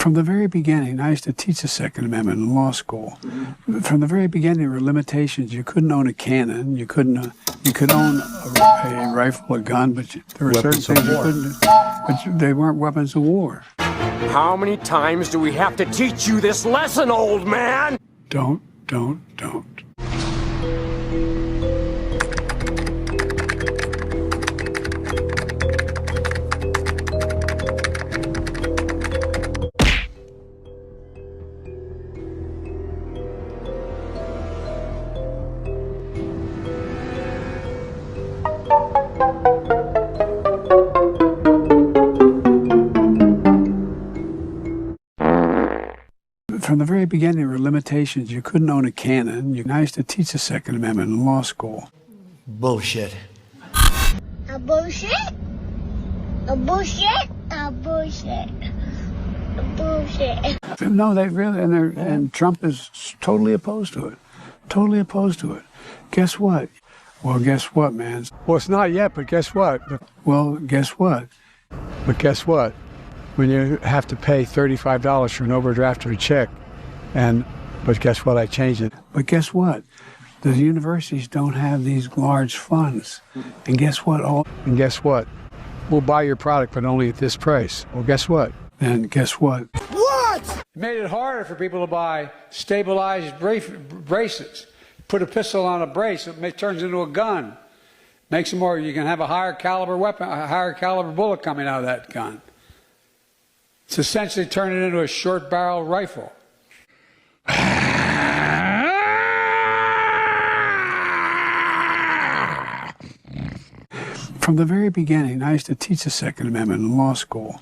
From the very beginning, I used to teach the Second Amendment in law school. From the very beginning, there were limitations. You couldn't own a cannon. You could own a rifle, a gun, but there were certain things you couldn't do. But they weren't weapons of war. How many times do we have to teach you this lesson, old man? Don't. From the very beginning, there were limitations. You couldn't own a cannon. I used to teach the Second Amendment in law school. Bullshit. A bullshit? A bullshit? A bullshit? A bullshit? No, they really, and Trump is totally opposed to it. Totally opposed to it. Guess what? Well, guess what, man? Well, it's not yet, but guess what? Well, guess what? But guess what? When you have to pay $35 for an overdraft or a check, but guess what? I changed it. But guess what? The universities don't have these large funds. And guess what? And guess what? We'll buy your product, but only at this price. Well, guess what? And guess what? What? It made it harder for people to buy stabilized braces. Put a pistol on a brace, it turns into a gun. Makes it more, you can have a higher caliber weapon, a higher caliber bullet coming out of that gun. It's essentially turning it into a short barrel rifle. From the very beginning, I used to teach the Second Amendment in law school.